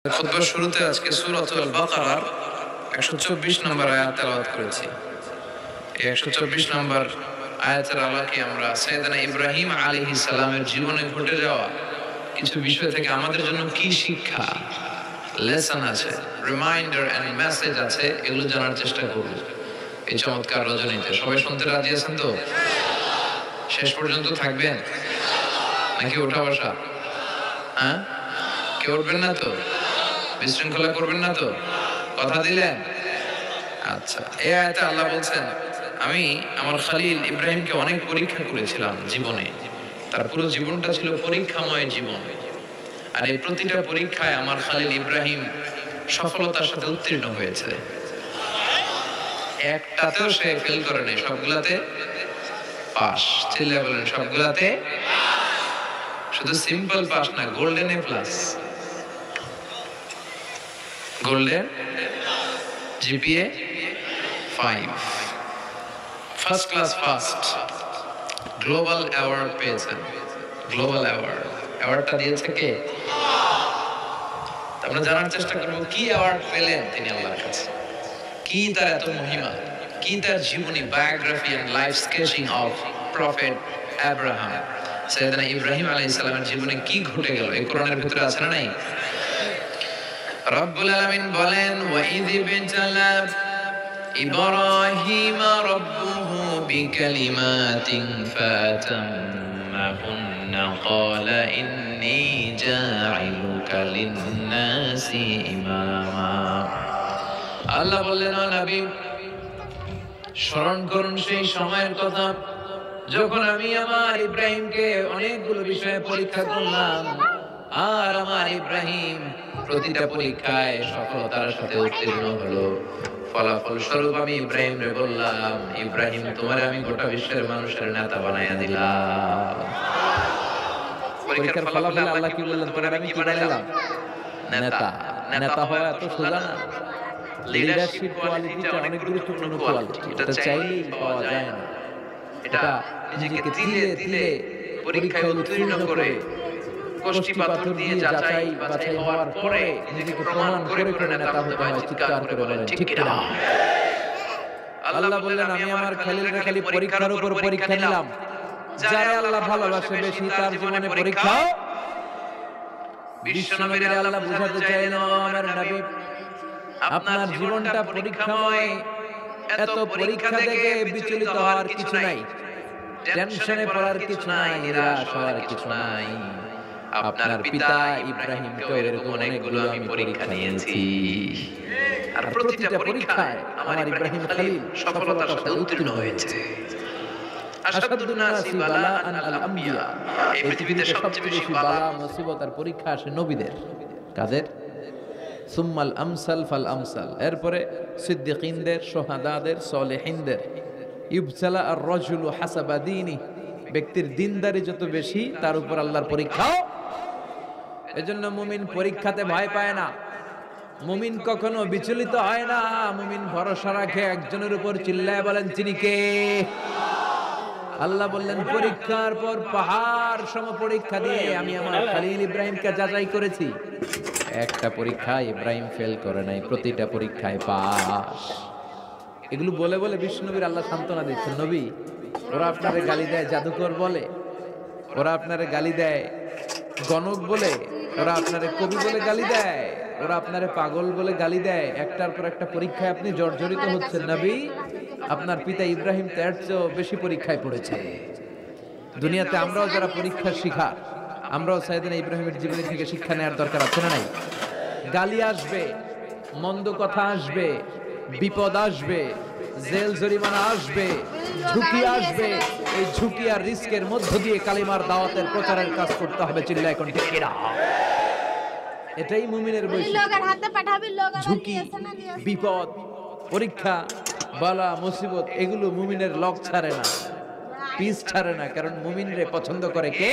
খুতবার শুরুতে আজকে সূরাতুল বাকারার 124 নম্বর আয়াত তেলাওয়াত করেছি। এই 124 নম্বর আয়াতের আলোকে আমরা সাইয়েদনা ইব্রাহিম আলাইহিস সালামের জীবনে ঘটে যাওয়া কিছু বিষয় থেকে আমাদের জন্য কি শিক্ষা, লেসন আছে, রিমাইন্ডার এন্ড মেসেজ আছে, এগুলো জানার চেষ্টা করব এই চমৎকার রজনীতে। সবাই শুনতে রাজি আছেন তো? শেষ পর্যন্ত থাকবেন নাকি ওঠা বসা? হ্যাঁ, কেউ উঠবেন না তো? বিশৃঙ্খলা করবেন না তো? কথা দিলেন? আচ্ছা, এই আয়াতে আল্লাহ বলছেন, আমি আমার খলিল ইব্রাহিমকে অনেক পরীক্ষা করেছিলাম জীবনে। তার পুরো জীবনটা ছিল পরীক্ষাময় জীবন, আর এই প্রতিটা পরীক্ষায় আমার খলিল ইব্রাহিম সফলতার সাথে উত্তীর্ণ হয়েছে। একটাতেও সে ফেল করে নাই, সবগুলাতে পাস। চিল্লা বলেন, সবগুলাতে। শুধু সিম্পল পাস না, golden A plus. Golden GPA 5, first class first, global award পেয়েছেন। গ্লোবাল অ্যাওয়ার্ড, অ্যাওয়ার্ডটা দিয়েছে কে? আমরা জানার চেষ্টা করব কি অ্যাওয়ার্ড পেলেন তিনি আল্লাহর কাছে, কি তার এত মহিমা, কি তার জীবনী, biography and life sketching of prophet Abraham. সাইয়েদনা ইব্রাহিম আলাইহিস সালামের জীবনে কি ঘটে গেল এই কোরআনের ভিতরে আছে না নাই? রব্বুল আলামিন বলেন, ওয়াইয ইবতালা ইব্রাহিম রাব্বুহু বিকালিমাতিন ফাতাম্মাহুন্না ক্বালা ইন্নী জাঈলুকা লিন-নাসি ইমামা। আল্লাহ বললেন, ও নবী, স্মরণ করুন সেই সময়ের কথা যখন আমি আমার ইব্রাহিমকে অনেকগুলো বিষয়ে পরীক্ষা করলাম, আর আমার ইব্রাহিম প্রতিটা পরীক্ষায় সফলতার সাথে উত্তীর্ণ হলো। ফলাফল স্বরূপ আমি ইব্রাহিমকে বললাম, ইব্রাহিম, তোমারে আমি গোটা বিশ্বের মানুষের নেতা বানাইয়া দিলাম। পরীক্ষার ফলাফলে আল্লাহ কি বললেন? তোমারে আমি কি বানাইলাম? নেতা। নেতা হওয়া এত সোজা না। লিডারশিপ কোয়ালিটিটা অনেক গুরুত্বপূর্ণ কোয়ালিটি, এটা চাইলেই পাওয়া যায় না। এটা নিজেকে তিলে তিলে পরীক্ষায় উত্তীর্ণ করে, কষ্টি পাথর দিয়ে যাচাই বাছাই হওয়ার পরে নিজেকে প্রমাণ করে করে নেতা হতে হয়। চিৎকার করে বলেন ঠিক কিনা? আল্লাহ বললেন, আমি আমার খলিলকে খালি পরীক্ষার উপর পরীক্ষা নিলাম। যারা আল্লাহ ভালোবাসে বেশি তার জীবনে পরীক্ষা। বিশ্বনবীর আল্লাহ বুঝাতে চাইলেন, আমার নবী, আপনার জীবনটা পরীক্ষাময়। এত পরীক্ষা থেকে বিচলিত হওয়ার কিছু নাই, টেনশনে পড়ার কিছু নাই, নিরাশ হওয়ার কিছু নাই। আপনার পিতা ইব্রাহিমকেও এরকম অনেকগুলো আমি পরীক্ষা নিয়েছি, আর প্রতিটা পরীক্ষায় আমার ইব্রাহিম খলিল সফলতার সাথে উত্তীর্ণ হয়েছে। আশাদুন নাসি বালাআন আল আমবিয়া, এই পৃথিবীতে সবচেয়ে বেশি বালা, মুসিবত আর পরীক্ষা আসে নবীদের। কাদের? সুম্মাল আমসাল ফাল আমসাল, এরপরে সিদ্দিকিনদের, শুহাদাদের, সলিহিনদের। ইবতালা আর রাজুলু হাসাবা দীনি, ব্যক্তির দিনদারি যত বেশি তার উপর আল্লাহর পরীক্ষাও। এজন্য মুমিন পরীক্ষাতে ভয় পায় না, মুমিন কখনো বিচলিত হয় না, মুমিন ভরসা রাখে একজনের উপর। চিল্লায় বলেন, তিনি কে? আল্লাহ বললেন, পরীক্ষার পর পাহাড় সম পরীক্ষা দিয়ে আমি আমার খলিল ইব্রাহিমকে যাচাই করেছি। একটা পরীক্ষায় ইব্রাহিম ফেল করে নাই, প্রতিটা পরীক্ষায় পাস। এগুলো বলে বলে বিষ্ণুনবীর আল্লাহ সান্ত্বনা দিচ্ছেন, নবী, ওরা আপনারে গালি দেয় জাদুকর বলে, ওরা আপনারে গালি দেয় গণক বলে, ওরা আপনারে কবি বলে গালি দেয়, ওরা আপনারে পাগল বলে গালি দেয়। একটার পর একটা পরীক্ষায় আপনি জর্জরিত হচ্ছেন। নবী, আপনার পিতা ইব্রাহিম তার চেয়েও বেশি পরীক্ষায় পড়েছে। দুনিয়াতে আমরাও যারা পরীক্ষার শিকার, আমরাও সাইয়েদনা ইব্রাহিমের জীবনী থেকে শিক্ষা নেওয়ার দরকার আছে না নাই? গালি আসবে, মন্দ কথা আসবে, বিপদ আসবে, জেল জরিমানা আসবে, ঝুঁকি আসবে। এই ঝুঁকি আর রিস্কের মধ্য দিয়ে কালিমার দাওয়াতের প্রচারের কাজ করতে হবে। চিল্লায় কোন ঠিক কিনা? এটাই মুমিনের বৈশিষ্ট্য। ঝুঁকি, বিপদ, পরীক্ষা, বালা, মুসিবত, এগুলো মুমিনের লক ছাড়ে না, পিস ছাড়ে না। কারণ মুমিনরে পছন্দ করে কে?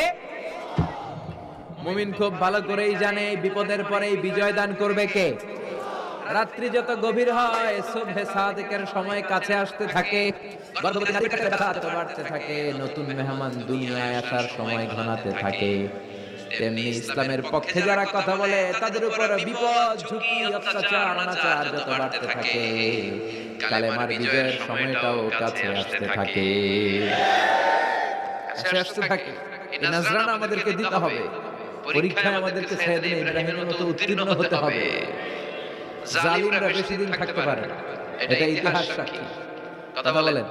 মুমিন খুব ভালো করেই জানে বিপদের পরেই বিজয় দান করবে কে। রাত্রি যত গভীর হয়, সুবহে সাদিকের সময় কাছে আসতে থাকে, বাড়তে থাকে, নতুন মেহমান দুনিয়ায় আসার সময় ঘনাতে থাকে। তেমনি ইসলামের পক্ষে যারা কথা বলে তাদের উপর বিপদ ঝুঁকি অত্যাচার অনাচার যত বাড়তে থাকে কালেমার বিজয়ের সময়টাও কাছে আসতে থাকে আসতে থাকে। এই নজরানা আমাদেরকে দিতে হবে, পরীক্ষায় আমাদেরকে সাইয়েদনা ইব্রাহিমের মতো উত্তীর্ণ হতে হবে। জালিমরা বেশি দিন থাকতে পারে না, এটা ইতিহাস সাক্ষী। কথা বলেন,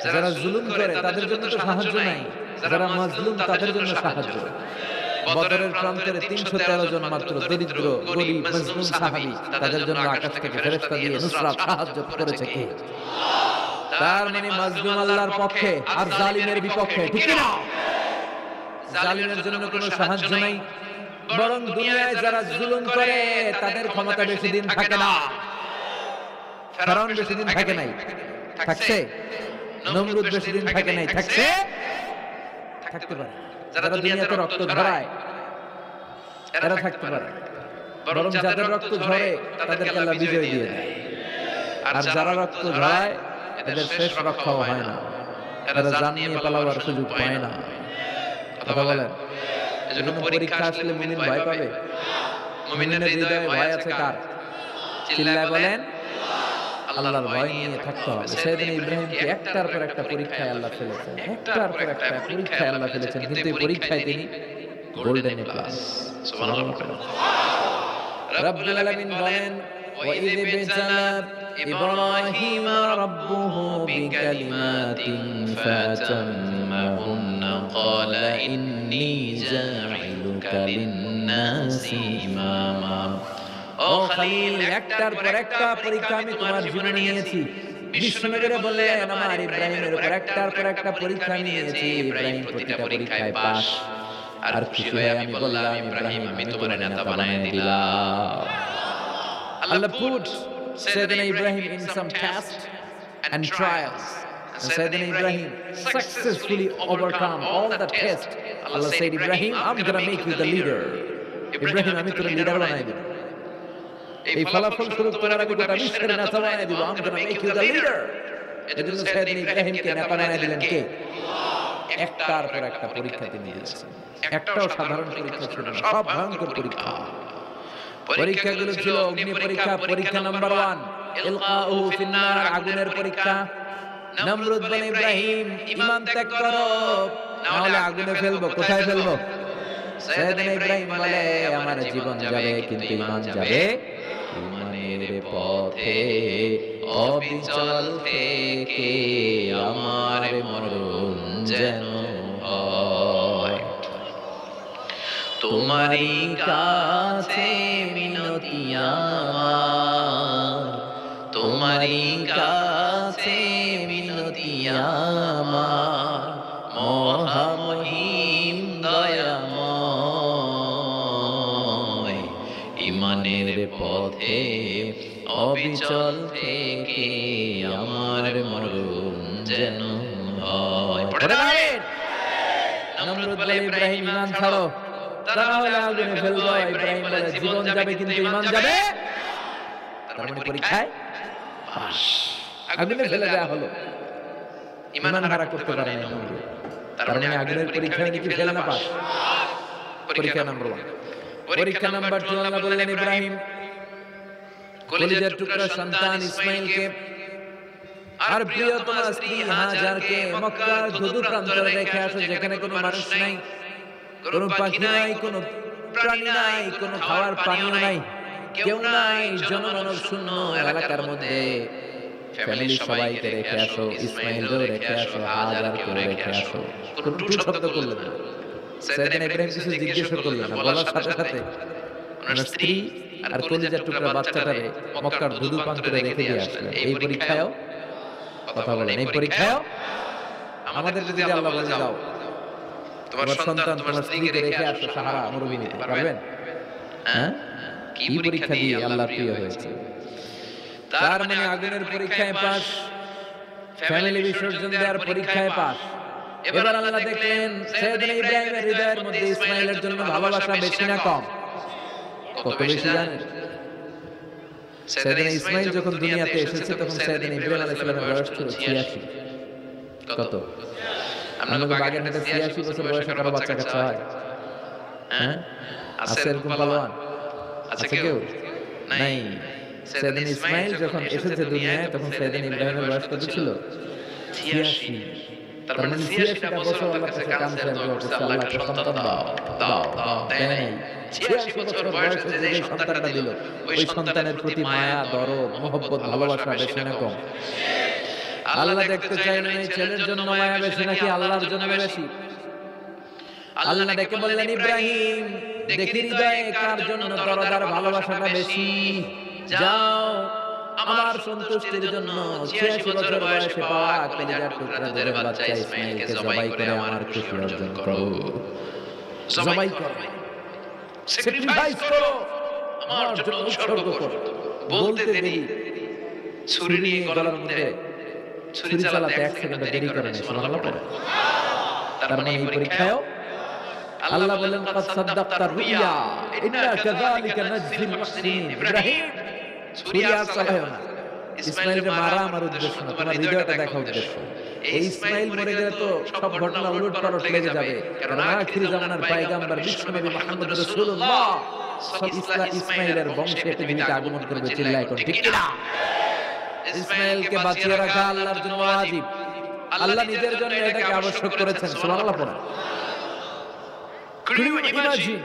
যারা জুলুম করে তাদের জন্য তো সাহায্য নাই, যারা মাজলুম তাদের জন্য সাহায্য। বদরের প্রান্তরে ৩১৩ জন মাত্র দরিদ্র গরীব মাজলুম সাহাবী, তাদের জন্য আকাশ থেকে ফেরেশতা দিয়ে নুসরাত সাহায্য করেছে কে? তার মানে মাজলুম আল্লাহর পক্ষে আর জালিমের বিপক্ষে, ঠিক না? জালিমের জন্য কোনো সাহায্য নাই, বরং দুনিয়ায় যারা জুলুম করে তাদের ক্ষমতা বেশি দিন থাকে না। ফেরাউন বেশি দিন থাকে নাই, থাকছে? নমরুদ বেশি দিন থাকে নাই, থাকছে? থাকতে পারে। যারা দুনিয়াতে রক্ত ঝরায় এরা থাকতে পারে, বরং যাদের রক্ত ঝরে তাদেরকে আল্লাহ বিজয় দিয়ে দেয়। আর যারা রক্ত ঝরায় এদের শেষ রক্ষাও হয় না, এরা জান নিয়ে পালাবার সুযোগ পায় না। কথা বলেন, এজন্য পরীক্ষা আসলে মুমিন ভয় পাবে। মুমিনের হৃদয়ে ভয় আছে কার? চিল্লায় বলেন, আল্লাহর ভয় নিয়ে থাকতে হবে। সাইয়েদনা ইব্রাহিমকে একটার পর একটা পরীক্ষায় আল্লাহ ফেলেছেন, একটার পর একটা পরীক্ষায় আল্লাহ ফেলেছেন, কিন্তু এই পরীক্ষায় তিনি গোল্ডেন এ প্লাস। সুবহানাল্লাহ। রব্বুল আলামিন বলেন, ওয়া ইয বিতালা ইব্রাহিম রাব্বুহু বিকালিমাতিন ফাতাম্মাহুন্না ক্বালা ইন্নী জাইলুকা লিন-নাসি ইমামা। ও খলিল, একটার পর একটা পরীক্ষা আমি তোমার জীবনে নিয়েছি। বিশ্বনবীরা বললেন, আমার ইব্রাহিমের উপর একটার পর একটা পরীক্ষা আমি নিয়েছি, ইব্রাহিম প্রতিটা পরীক্ষায় পাস। আর খুশি হয়ে আমি বললাম, ইব্রাহিম আমি তোমার নেতা বানায় দিলাম। আল্লাহ put Sayyidina Ibrahim in some tests and trials. And Sayyidina Ibrahim successfully overcome all the tests. Allah said, Ibrahim, I'm gonna make you the leader. Ibrahim, আমি তোর লিডার বানাই দিব। এই ফলাফল স্বরূপ তোমার আমি গোটা বিশ্বের নেতা বানাই দিব। I'm gonna make you the leader. এজন্য সাইয়েদনা ইব্রাহিমকে নেতা বানাই দিলেন কে? একটার পর একটা পরীক্ষা তিনি দিয়েছেন। একটাও সাধারণ পরীক্ষা ছিল না, সব ভয়ঙ্কর পরীক্ষা। পরীক্ষাগুলো ছিল অগ্নি পরীক্ষা, পরীক্ষা নাম্বার 1 ইলকাউহু ফিন্নার, আগুনের পরীক্ষা। নমরুদ বলে, ইব্রাহিম ঈমান ত্যাগ করো, না হলে আগুনে ফেলবো। কোথায় ফেলবো? সাইয়েদনা ইব্রাহিম বলে, আমার জীবন যাবে কিন্তু ঈমান যাবে। ঈমানের পথে অবিচল থেকে আমার মরণ যেন হয়। তোমারই কাছে মিনতি আমার, তোমারই কাছে মিনতি আমার, মহামহিম দয়াময়। ঈমানের পথে অবিচল থেকে আমার মরণ যেন হয়। নমরুদ বলে, ইব্রাহিম ঈমান ছাড়ো, তা না হলে আগুনে ফেলবো। ইব্রাহিম বলে, জীবন যাবে কিন্তু ঈমান যাবে। তার মানে পরীক্ষায় পাস, আগুনে ফেলে দেওয়া হলো। ঈমান হারা করতে পারে না নমরুদ। তার মানে আগুনের পরীক্ষায় নাকি ফেল না পাস। পরীক্ষা নাম্বার 1। পরীক্ষা নাম্বার 2 আল্লাহ বললেন, ইব্রাহিম কলিজার টুকরা সন্তান ইসমাঈলকে আর প্রিয়তম স্ত্রী হাজারকে মক্কার ধুধু প্রান্তরে রেখে আসো, যেখানে কোনো মানুষ নাই, কোনো পাখি নাই, কোনো প্রাণী নাই, কোনো খাওয়ার পানিও নাই, কেউ নাই, জনমানব শূন্য এলাকার মধ্যে। ফ্যামিলি সবাইকে রেখে আসো, ইসমাঈলকেও রেখে আসো, হাজারকেও রেখে আসো। কোনো টু শব্দ করলেন না। সাইয়েদনা ইব্রাহিম কিছু জিজ্ঞেস করলেন না, বলার সাথে সাথে ওনার স্ত্রী আর কলিজার টুকরা বাচ্চাটারে মক্কার ধুধু প্রান্তরে রেখে দিয়ে আসলেন। এই পরীক্ষায়ও, কথা বলেন, এই পরীক্ষায়ও আমাদের যদি আল্লাহ বলে, যাও তোমার সন্তান তোমার স্ত্রীকে রেখে আসো সাহারা মরুভূমিতে, পারবেন? হ্যাঁ, কি পরীক্ষা দিয়ে আল্লাহ প্রিয় হয়েছে। তার মানে আগুনের পরীক্ষায় পাস, ফ্যামিলি বিসর্জন দেওয়ার পরীক্ষায় পাস। এবার আল্লাহ দেখলেন সাইয়েদনা ইব্রাহিমের হৃদয়ের মধ্যে ইসমাঈলের জন্য ভালোবাসা বেশি না কম? কত বেশি জানেন? সাইয়েদনা ইসমাঈল যখন দুনিয়াতে এসেছে তখন সাইয়েদনা ইব্রাহিম আলাইহিস সালামের বয়স ছিল 86। কত? আমরা বাগেরহাটে 86 বছর বয়সে কারো বাচ্চা কাচ্চা হয়? হ্যাঁ, আছে এরকম পালোয়ান? আছে কেউ? নাই। সাইয়েদনা ইসমাইল যখন এসেছে দুনিয়ায় তখন সাইয়েদনা ইব্রাহিমের বয়স কত ছিল? ৮৬। তার মানে ৮৬টা বছর আল্লাহর কাছে কাঁদছে আর দোয়া করছে, আল্লাহ একটা সন্তান দাও, দাও, দাও, দেয় নাই। ৮৬ বছর বয়সে যে সন্তানটা দিল, ওই সন্তানের প্রতি মায়া, দরদ, মহব্বত, ভালোবাসা বেশি না কম? আল্লাহ দেখতে চাইলেন এই ছেলের জন্য মায়া বেশি নাকি আল্লাহর জন্য বেশি? আল্লাহ ডেকে বললেন, ইব্রাহিম দেখি হৃদয়ে কার জন্য দরদ আর ভালোবাসাটা বেশি। যাও আমার সন্তুষ্টির জন্য ৮৬ বছর বয়সে পাওয়া কলিজার টুকরা দুধের বাচ্চা ইসমাইলকে জবাই করে আমার খুশি অর্জন করো। জবাই করো, স্যাক্রিফাইস করো, আমার জন্য উৎসর্গ করো। বলতে দেরি, ছুরি নিয়ে গলার মধ্যে ছুরি চালাতে ১ সেকেন্ড দেরি করে না। সুবহানাল্লাহ পড়ে। তার মানে এই পরীক্ষায়ও আল্লাহ বলেন, কাদ সাদ্দাকতা রুইয়া ইন্না কাযালিকা নাজজিল মুহসিনিন। ইব্রাহিম ছুরি আর চালায়ও না। ইসমাইলকে মারা আমার উদ্দেশ্য না, তোমার হৃদয়টা দেখা উদ্দেশ্য। এই ইসমাইল মরে গেলে তো সব ঘটনা উলটপালট লেগে যাবে, কারণ আখিরি জামানার পয়গম্বর বিশ্বনবী মুহাম্মদ রাসূলুল্লাহ ইসমাইলের বংশে পৃথিবীতে আগমন করবে। চিল্লায় কোন ঠিক না? ইসমাইলকে বাঁচিয়ে রাখা আল্লাহর জন্য ওয়াজিব। আল্লাহ নিজের জন্য এটাকে আবশ্যক করেছেন। সুবহানাল্লাহ পড়া। Can you imagine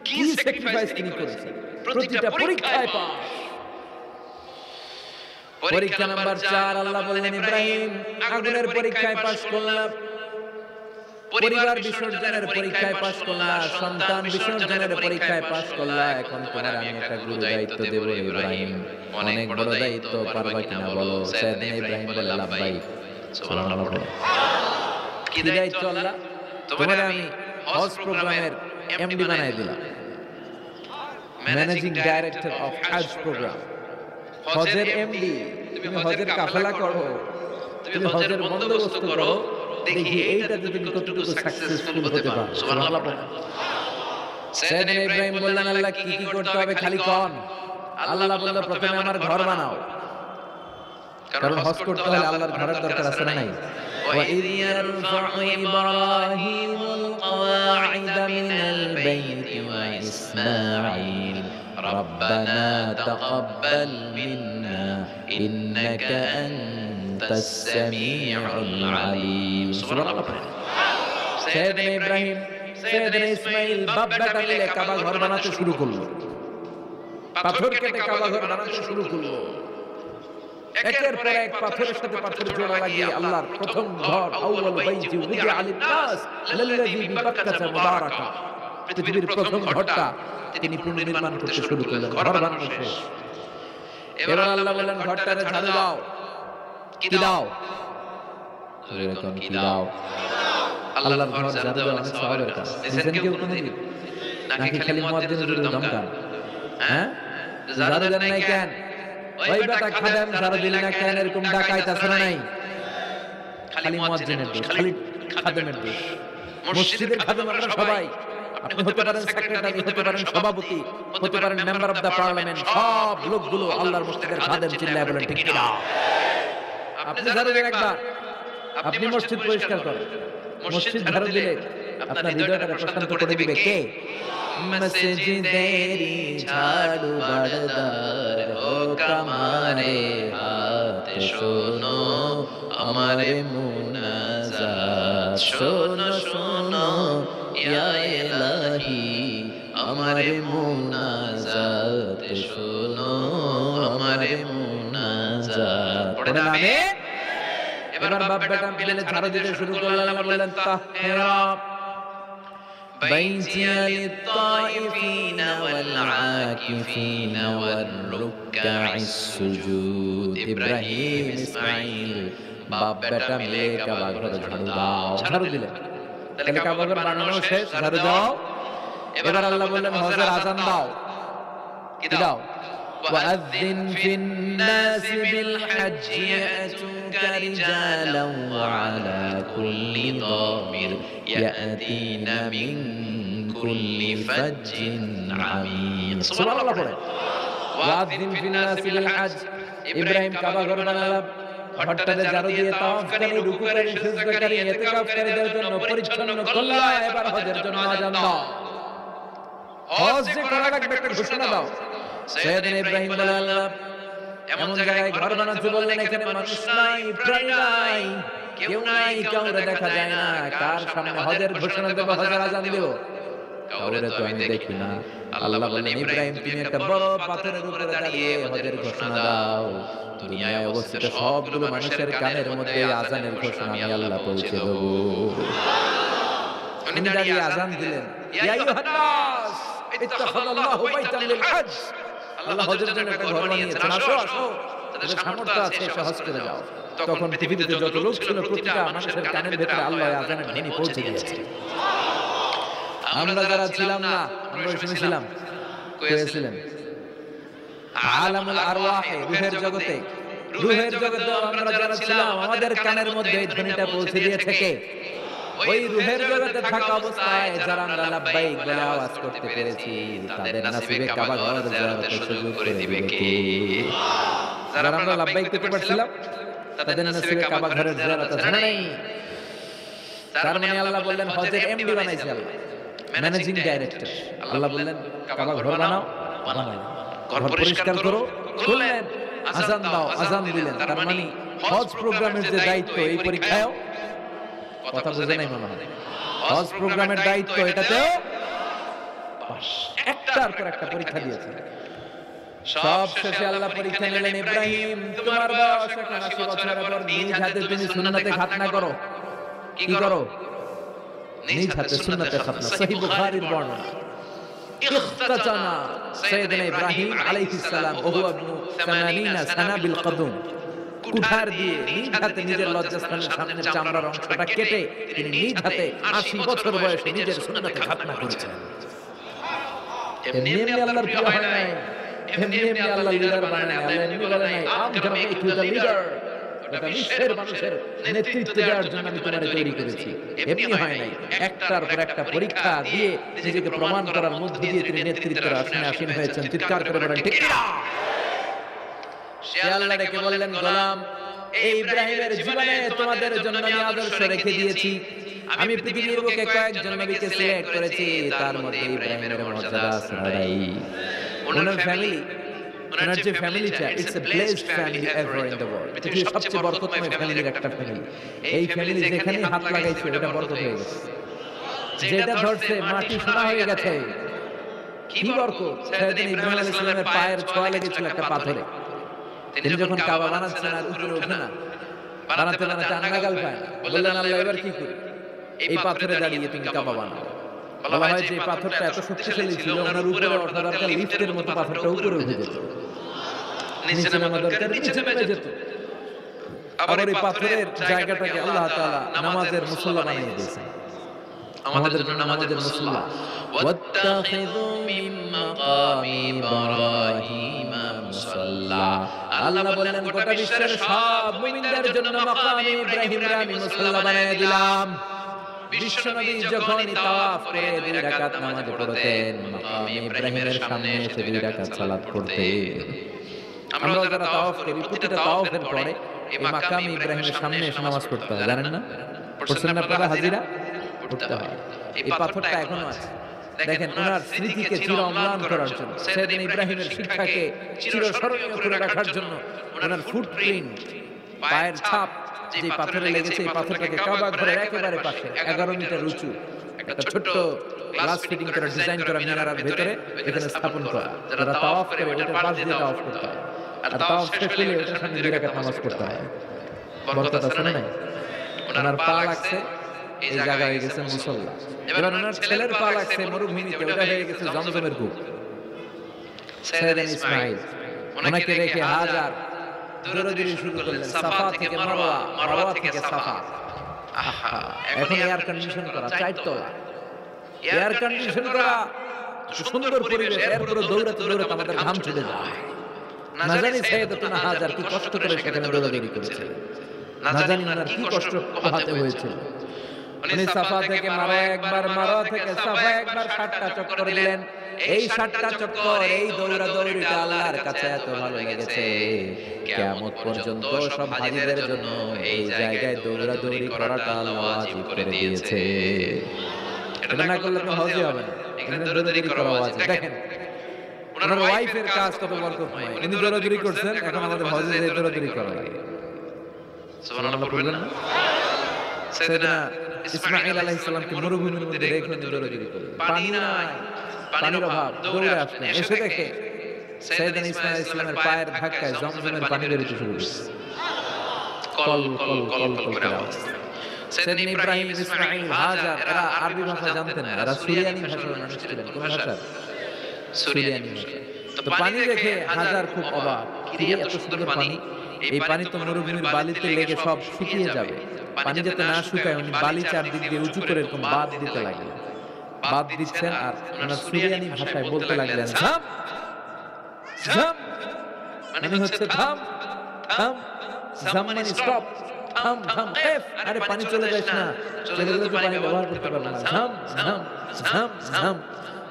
কি স্যাক্রিফাইস তিনি করেছেন? প্রতিটা পরীক্ষায় পাস। পরীক্ষা নাম্বার ৪ আল্লাহ বললেন, ইব্রাহিম আগুনের পরীক্ষায় পাস করলাম, পরিবার বিসর্জনের পরীক্ষায় পাস করলাম, সন্তান বিসর্জনের পরীক্ষায় পাস করলাম। এখন তোমার আমি একটা গুরু দায়িত্ব দেব ইব্রাহিম। অনেক বড় দায়িত্ব, পারবা কিনা বলো? সাইয়েদনা ইব্রাহিম বলে, লাব্বাইক। সুবহানাল্লাহ। কি দায়িত্ব আল্লাহ? তোমারে আমি হজ প্রোগ্রামের এমডি বানাই দিলাম, ম্যানেজিং ডাইরেক্টর অফ হজ প্রোগ্রাম। হজের এমডি, তুমি হজের কাফেলা করো, তুমি হজের বন্দোবস্ত করো, দেখি এইটাতে তুমি কতটুকু সাকসেসফুল হতে পারো। সুবহানাল্লাহ। সাইয়েদনা ইব্রাহিম বললেন, আল্লাহ কি কি করতে হবে খালি কোন? আল্লাহ বলল, প্রথমে আমার ঘর বানাও, কারণ হজ করতে হলে আল্লাহর ঘরের দরকার আছে না নাই? وَإِذْ يَرْفَعُ إِبْرَاهِيمُ الْقَوَاعِدَ مِنَ الْبَيْتِ وَإِسْمَاعِيلُ رَبَّنَا تَقَبَّلْ مِنَّا إِنَّكَ أَنْتَ السَّمِيعُ الْعَلِيمُ। সুবহানাল্লাহ। সাইয়েদনা ইব্রাহিম, সাইয়েদনা ইসমাইল বাপ বেটা মিলে কাবা ঘর বানাতে শুরু করলো। পাথর কেটে কাবা ঘর বানাতে শুরু করলো। একের পর এক পাথরের সাথে পাথর জোড়া লাগিয়ে আল্লাহর প্রথম ঘর, আউয়াল বাইতি উযিআ লিন-নাস লাল্লাযী বিবাক্কাতা মুবারাকা, পৃথিবীর প্রথম ঘরটা তিনি পুনর্নির্মাণ করতে শুরু করলেন। ঘর বানানো শেষ। এবার আল্লাহ বললেন, ঘরটারে ঝাড়ু দাও। কি দাও? এরকম কি দাও? আল্লাহর ঘর ঝাড়ু দেওয়া অনেক সওয়াবের কাজ। দিয়েছেন কেউ কোনদিন? নাকি খালি মুয়াজ্জিনের জন্য দমকান? হ্যাঁ, ঝাড়ু দেন নাই কেন? ওই বেটা খাদেম ঝাড়ু দিলি না কেন? এরকম ডাকাইত আছে না নাই? খালি মুয়াজ্জিনের দোষ, খালি খাদেমের দোষ। মসজিদের খাদেম আমরা সবাই। আপনি হতে পারেন সেক্রেটারি, হতে পারেন সভাপতি, হতে পারেন মেম্বার অফ দা পার্লামেন্ট, সব লোকগুলো আল্লাহর মসজিদের খাদেম। চিল্লায় বলেন ঠিক কি না? আপনি ঝাড়ু দেন একবার, আপনি মসজিদ পরিষ্কার করেন। মসজিদ ঝাড়ু দিলে আপনার হৃদয়টা প্রশান্ত করে দিবে কে? মসজিদেরি ঝাড়ু বারদার ও কামারে হাত শোনো আমারে মুনাজাত, শোনো শোনো ইয়া ইলাহি আমারে মুনাজাত, শোনো আমারে মুনাজাত। পড়ে না আমি? এবার বাপ বেটা মিলে ঝাড়ু দিতে শুরু করলেন। বললেন, তাহরা بيتي للطائفين والعاكفين والركع السجود। ইব্রাহিম ইসমাইল বাপ বেটা মিলে কাবা ঘর ঝাড়ু দাও। ঝাড়ু দিলেন। তাহলে কাবা ঘর বানানো শেষ, ঝাড়ু দাও। এবার আল্লাহ বললেন, হজের আযান দাও। কি দাও? وأذن في الناس بالحج يأتوك رجالا وعلى كل ضامر يأتين من كل فج عميق। سبحان الله পড়ে। وأذن في الناس بالحج। ইব্রাহিম কাবা ঘর বানালাম, ঘরটাতে ঝাড়ু দিয়ে তাওয়াফকারী, রুকুকারী, সিজদাকারী, ইতিকাফকারীদের জন্য পরিচ্ছন্ন করলা। এবার হজের জন্য আযান দাও। হজ যে করা লাগবে একটা ঘোষণা দাও। সাইয়েদনা ইব্রাহিম বললেন, আল্লাহ এমন জায়গায় ঘর বানাতে বললেন এখানে মানুষ নাই, প্রাণী নাই, কেউ নাই, কাউরে দেখা যায় না, কার সামনে হজের ঘোষণা দেব, হজের আযান দেব? কাউরে তো আমি দেখি না। আল্লাহ বললেন, ইব্রাহিম তুমি একটা বড় পাথরের উপরে দাঁড়িয়ে হজের ঘোষণা দাও, দুনিয়ায় অবস্থিত সবগুলো মানুষের কানের মধ্যে আযানের ঘোষণা আমি আল্লাহ পৌঁছে দেব। উনি দাঁড়িয়ে আযান দিলেন, ইয়া আইয়ুহান নাস ইত্তাখাযাল্লাহু বাইতান লিল হজ। আল্লাহ হজের জন্য একটা ঘর বানিয়েছেন, আসো আসো, যাদের সামর্থ্য আছে এসে হজ করে যাও। তখন পৃথিবীতে যত লোক ছিল প্রতিটা মানুষের কানের ভেতরে আল্লাহ আযানের ধ্বনি পৌঁছে দিয়েছে। আমরা যারা ছিলাম না, আমরা শুনেছিলাম, কয়েছিলেন আলামুল আরওয়াহে, রূহের জগতে, রূহের জগতে আমরা যারা ছিলাম আমাদের কানের মধ্যে এই ধ্বনিটা পৌঁছে দিয়েছে কে? ওই রূহের জগতে থাকা অবস্থায় যারা আমরা লাব্বাইক বলে আওয়াজ করতে পেরেছি, তাদের নসিবে কাবা ঘর জিয়ারতের সুযোগ করে দিবে কে? যারা আমরা লাব্বাইক করতে পারছিলাম তাদের নসিবে কাবা ঘরের জিয়ারত আছে না? নেই। তার মানে আল্লাহ বললেন হজের এমডি বানাইছে আল্লাহ, ম্যানেজিং ডাইরেক্টর। আল্লাহ বললেন কাবা ঘর বানাও, বানাই, ঘর পরিষ্কার করো, খুললেন, আযান দাও, আযান দিলেন। তার মানে হজ প্রোগ্রামের যে দায়িত্ব এই পরীক্ষায়ও, কথা বুঝে নাই মনে হয়, হজ প্রোগ্রামের দায়িত্ব এটাতেও পাস। একটার পর একটা পরীক্ষা দিয়েছে। সব শেষে আল্লাহ পরীক্ষা নিলেন, ইব্রাহিম তোমার বয়স এখন 80 বছরের পর নিজ হাতে তুমি সুন্নাতে খাতনা করো। কি করো? নিজ হাতে সুন্নাতে খাতনা। সহিহ বুখারীর বর্ণনা। ইখতাতানা সাইয়েদনা ইব্রাহিম আলাইহিস সালাম ওহু ইবনু 80 সানা বিল কদম, কুঠার দিয়ে নিজ হাতে নিজের লজ্জাস্থানের সামনের চামড়ার অংশটা কেটে তিনি নিজ হাতে 80 বছর বয়সে নিজের সুন্নাতে খাতনা করেছেন। এমনি এমনি আল্লাহর প্রিয় হয় নাই, এমনি এমনি আল্লাহ লিডার বানায় নাই। আল্লাহ এমনি বলে নাই I'm gonna make you the leader, এটা বিশ্বের মানুষের নেতৃত্ব দেওয়ার জন্য আমি তোমারে তৈরি করেছি। এমনি হয় নাই, একটার পর একটা পরীক্ষা দিয়ে নিজেকে প্রমাণ করার মধ্য দিয়ে তিনি নেতৃত্বের আসনে আসীন হয়েছেন। চিৎকার করে বলেন ঠিক না? সে আল্লাহ ডেকে বললেন, গোলাম এই ইব্রাহিমের জীবনে তোমাদের জন্য আমি আদর্শ রেখে দিয়েছি। আমি পৃথিবীর বুকে কয়েকজন নবীকে সিলেক্ট করেছি, তার মধ্যে ইব্রাহিমের মর্যাদা আছে নাই। ওনার ফ্যামিলি, ওনার যে ফ্যামিলিটা, it's a blessed family ever in the world. পৃথিবীর সবচেয়ে বরকতময় ফ্যামিলির একটা ফ্যামিলি। এই ফ্যামিলি যেখানে হাত লাগাইছে এটা বরকত হয়ে গেছে, যেটা ধরছে মাটি সোনা হয়ে গেছে। কি বরকত! সাইয়েদনা ইব্রাহিম আলাইহিস সালামের পায়ের ছোঁয়া লেগেছিল একটা পাথরে। তিনি যখন কাবা বানাচ্ছেন আর উপরে ওঠে না, বানাতে বানাতে নাগাল পায় না, বললেন আল্লাহ এবার কি করি? এই পাথরে দাঁড়িয়ে তুমি কাবা বানাও। বলা হয় যে এই পাথরটা এত শক্তিশালী ছিল, ওনার উপরে ওঠা দরকার, লিফটের মতো পাথরটা উপরে উঠে যেত, নিচে নামা দরকার, নিচে নেমে যেত। আবার এই পাথরের জায়গাটাকে আল্লাহ তাআলা নামাজের মুসল্লা বানিয়ে দিয়েছেন, আমাদের জন্য নামাজের মুসল্লা। ওয়াত্তাখিযু মিন মাকামি ইব্রাহিম মুসাল্লা। আল্লাহ বললেন গোটা বিশ্বের সব মুমিনদের জন্য মাকামি ইব্রাহিমকে আমি মুসাল্লা বানিয়ে দিলাম। বিশ্বনবী যখন তাওয়াফ করে 2 রাকাত নামাজ পড়তেন, মাকামি ইব্রাহিমের সামনে এসে 2 রাকাত সালাত পড়তেন। আমরা যারা তাওয়াফ করি, প্রতিটা তাওয়াফের পরে এই মাকামি ইব্রাহিমের সামনে এসে নামাজ পড়তে হয়, জানেন না? পড়ছেন না আপনারা? হাজিরা পড়তে হয়। এই পাথরটা এখনো আছে। দেখেন ওনার স্মৃতিকে চির অম্লান করার জন্য, সাইয়েদনা ইব্রাহিমের শিক্ষাকে চিরস্মরণীয় করে রাখার জন্য ওনার ফুটপ্রিন্ট, পায়ের ছাপ যে পাথরে লেগেছে, এই পাথরটাকে কাবা ঘরের একেবারে পাশে 11 মিটার উঁচু একটা ছোট্ট গ্লাস ফিটিং করা, ডিজাইন করা মিনারার ভিতরে এখানে স্থাপন করা। যারা তাওয়াফ করে ওটার পাশ দিয়ে তাওয়াফ করতে হয়, আর তাওয়াফ শেষ হলে ওটার সামনে 2 রাকাত নামাজ পড়তে হয়। বরকত আছে না? ওনার পা লাগছে এই জায়গা হয়ে গেছে মুসল্লা। এবার ওনার ছেলের পা লাগছে মরুভূমিতে, ওটা হয়ে গেছে জমজমের কূপ। সাইয়েদনা ইসমাঈল ওনাকে রেখে হাজার দৌড়াদৌড়ি শুরু করলেন, সাফা থেকে মারওয়া, মারওয়া থেকে সাফা। এখন এয়ার কন্ডিশন করা, 4 তলা এয়ার কন্ডিশন করা, সুন্দর পরিবেশ, এরপরে দৌড়াতে দৌড়াতে আমাদের ঘাম ছুটে যায়। না জানি সাইয়েদাতুনা হাজার কি কষ্ট করে সেখানে দৌড়াদৌড়ি করেছে, না জানি ওনার কি কষ্ট পোহাতে হয়েছিল। উনি সাফা থেকে মারওয়া একবার, মারওয়া থেকে সাফা একবার 7টা চক্কর দিলেন। এই 7টা চক্কর, এই দৌড়াদৌড়িটা আল্লাহর কাছে এত ভালো লেগেছে, কিয়ামত পর্যন্ত সব হাজিদের জন্য এই জায়গায় দৌড়াদৌড়ি করাটা আল্লাহ ওয়াজিব করে দিয়েছে। এটা না করলে তো হজই হবে না। এখানে দৌড়াদৌড়ি করা ওয়াজিব। দেখেন ওনার ওয়াইফের কাজ কত বরকতময়, উনি দৌড়াদৌড়ি করছেন, এখন আমাদের হজে যে দৌড়াদৌড়ি করা লাগে। সুবহানাল্লাহ বলবেন না? সাইয়েদনা ইসমাঈল আলাইহিস সালামকে মরুভূমির মধ্যে রেখে উনি দৌড়াদৌড়ি করলেন, পানি নাই, পানির অভাব, দৌড়ে আসলেন, এসে দেখে সাইয়েদনা ইসমাঈল আলাইহিস সালামের পায়ের ধাক্কায় জমজমের পানি বের হতে শুরু করেছে, কল কল কল কল করে আওয়াজ। সাইয়েদনা ইব্রাহিম, ইসমাঈল, হাজার এরা আরবি ভাষা জানতেন না, এরা সুরিয়ানি ভাষার মানুষ ছিলেন। কোন ভাষা? সুরিয়ানি ভাষা। তো পানি দেখে হাজার খুব অবাক, কি এত সুন্দর পানি, এই পানি তো মরুভূমির বালিতে লেগে সব শুকিয়ে যাবে, পানি যাতে না শুকায় উনি বালি চারদিক দিয়ে উঁচু করে এরকম বাঁধ দিতে লাগলেন। বাঁধ দিচ্ছেন আর ওনার সুরিয়ানি ভাষায় বলতে লাগলেন, ঝাম ঝাম, মানে হচ্ছে থাম থাম, ঝাম মানে স্টপ, থাম থাম, এফ, আরে পানি চলে যাস না, চলে গেলে তো পানি ব্যবহার করতে পারবে না, ঝাম ঝাম ঝাম ঝাম।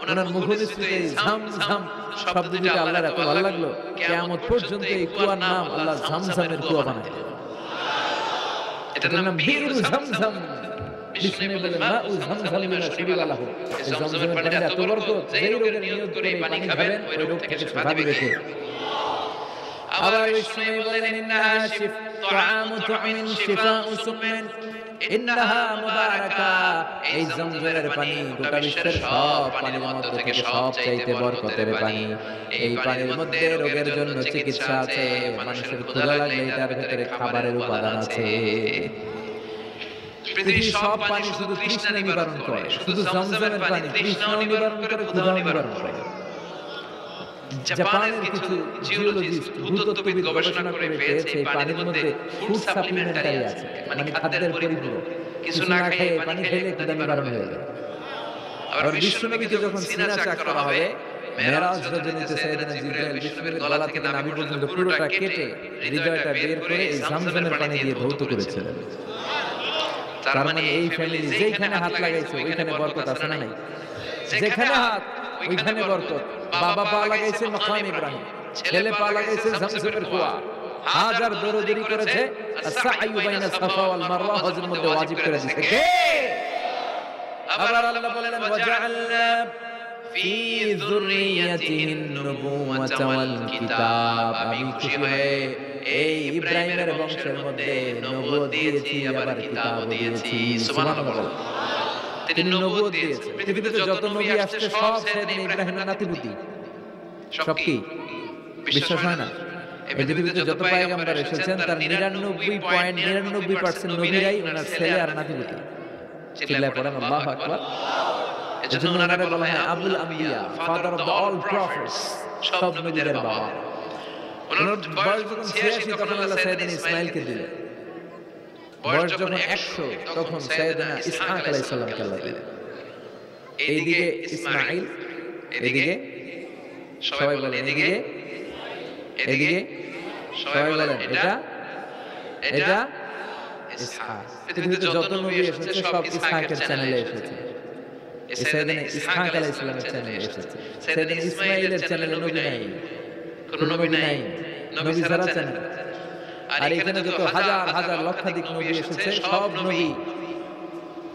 ওনার মুখনিসৃত এই ঝাম ঝাম শব্দ দুটো আল্লাহর এত ভালো লাগলো, কিয়ামত পর্যন্ত এই কুয়ার নাম আল্লাহ ঝমঝমের কুয়া বানায় দিলেন। এটার নাম বীরু ঝমঝম। বিষ্ণু বলেন মাউ ঝমঝম লিমা শুরিবা লাহু, এই ঝমঝমের পানিতে এত বরকত, যেই রোগের নিয়ত করে পানি খাবেন ওই রোগ থেকে শিফা দিবে কে। আবার বিষ্ণু বলেন ইন্নাহা তুআমু তুমিন শিফাউ সুমিন ইন্নাহা মুবারাকা, এই জমজমের পানি গোটা বিশ্বের সব পানির মধ্যে থেকে সবচাইতে বরকতের পানি। এই পানির মধ্যে রোগের জন্য চিকিৎসা আছে, মানুষের ক্ষুধা লাগলে এটার ভিতরে খাবারের উপাদান আছে। পৃথিবীর সব পানি শুধু তৃষ্ণা নিবারণ করে, শুধু জমজমের পানি তৃষ্ণা নিবারণ করে, ক্ষুধা নিবারণ করে। জাপানের কিছু জিওলজিস্ট, ভূতত্ত্ববিদ গবেষণা করে পেয়েছে এই পানির মধ্যে ফুড সাপ্লিমেন্টারি আছে, মানে খাদ্যের পরিপূরক। কিছু না খেয়ে পানি খেলে ক্ষুধা নিবারণ হয়ে যায়। আর বিশ্বনবীকে যখন সিনা চাক করা হবে, মেরাজ রজনীতে সাইয়েদনা জিবরাইল বিশ্বনবীর গলা থেকে নাভি পর্যন্ত পুরোটা কেটে হৃদয়টা বের করে এই জমজমের পানি দিয়ে ধৌত করেছিলেন। তার মানে এই ফ্যামিলি যেখানে হাত লাগাইছে ওইখানে বরকত আছে না নাই? যেখানে হাত ওইখানে বরকত। বাবা পা লাগাইছে মাকাম ইব্রাহিম, ছেলে পা লাগাইছে জমজমের কুয়া, হাজার দৌড়াদৌড়ি করেছে, আস-সা'য়ু বাইনা সাফা ওয়াল মারওয়া হজের মধ্যে ওয়াজিব করে দিয়েছে কে? আবার আল্লাহ বলেন ওয়াজআলনা ফি যুররিয়াতিহিন নুবুওয়াতা ওয়াল কিতাব, আমি খুশি হয়ে এই ইব্রাহিমের বংশের মধ্যে নবুয়ত দিয়েছি, আবার কিতাবও দিয়েছি। সুবহানাল্লাহ। তিনি নবুয়ত দিয়েছেন। পৃথিবীতে যত নবী আসছে সব সাইয়েদনা ইব্রাহিমের নাতিপুতি। সব কি বিশ্বাস হয় না? এই পৃথিবীতে যত পয়গম্বর এসেছেন তার 99.99% নবীরাই ওনার ছেলে আর নাতিপুতি। চিল্লায় পড়েন আল্লাহু আকবার। এজন্য ওনারে বলা হয় আবুল আম্বিয়া, father of the all prophets, সব নবীদের বাবা। ওনার বয়স যখন 86 তখন আল্লাহ সাইয়েদনা ইসমাঈলকে দিলেন। বয়স যখন 100 তখন সাইয়েদনা ইসহাক আলাইহিস সালামকে আল্লাহ দিলেন। এইদিকে ইসমাঈল, এদিকে সবাই বলেন এদিকে, এদিকে সবাই বলেন এটা এটা ইসহাক। পৃথিবীতে যত নবী এসেছে সব ইসহাকের চ্যানেলে এসেছে। সাইয়েদনা ইসহাক আলাইহিস সালামের চ্যানেলে এসেছে। সাইয়েদনা ইসমাঈলের চ্যানেলে নবী নাই, কোন নবী নাই, নবী ছাড়া চ্যানেল। আর এখানে যত হাজার হাজার লক্ষাধিক নবী এসেছে সব নবী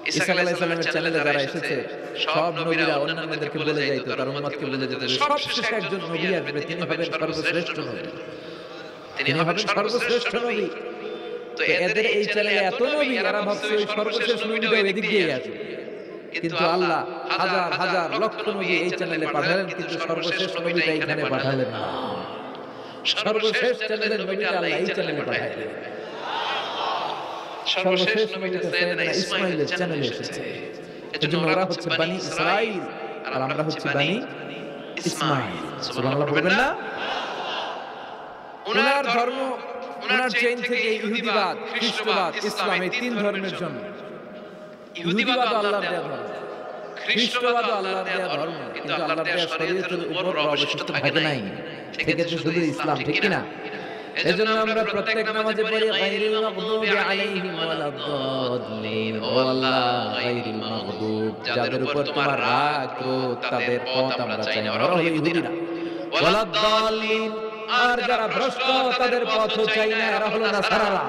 ঈসা আলাইহিস সালামের চ্যানেলে যারা এসেছে সব নবীরা অন্যান্যদেরকে বলে যাইতো, তার উম্মতকে বলে যেত সবশেষে একজন নবী আসবে, তিনি হবেন সর্বশ্রেষ্ঠ নবী, তিনি হবেন সর্বশ্রেষ্ঠ নবী। তো এদের এই চ্যানেলে এত নবী, এরা ভাবছে ওই সর্বশেষ নবীটাও এদিক দিয়ে আসবে, কিন্তু আল্লাহ হাজার হাজার লক্ষ নবী এই চ্যানেলে পাঠালেন, কিন্তু সর্বশেষ নবীটা এখানে পাঠালেন না। সর্বশেষ চ্যানেলের নবীটা আল্লাহ এই চ্যানেলে পাঠালেন। সর্বশেষ নবীটা সাইয়েদনা ইসমাঈলের চ্যানেলে এসেছে। এজন্য ওরা হচ্ছে বনি ইসরাইল আর আমরা হচ্ছে বনি ইসমাঈল। সুবহানাল্লাহ বলবেন না? ওনার ধর্ম, ওনার চেইন থেকে ইহুদিবাদ, খ্রিস্টবাদ, ইসলাম এই তিন ধর্মের জন্য। ইহুদিবাদ আল্লাহর দেয়া ধর্ম, খ্রিস্টবাদ আল্লাহর দেয়া ধর্ম, কিন্তু আল্লাহর দেয়া শরীয়তের উপর অবশিষ্ট থাকে নাই, থেকেছে শুধু ইসলাম, ঠিক কি না? এজন্য আমরা প্রত্যেক নামাজে পড়ি গায়রিল মাগদুবি আলাইহিম ওয়ালাদ-দাল্লিন, ও আল্লাহ গায়রিল মাগদুব, যাদের উপর তোমার রাগ ক্রোধ তাদের পথ আমরা চাই না, ওরা হলো ইহুদিরা। ওয়ালাদ-দাল্লিন, আর যারা ভ্রষ্ট তাদের পথও চাই না, এরা হলো নাসারারা।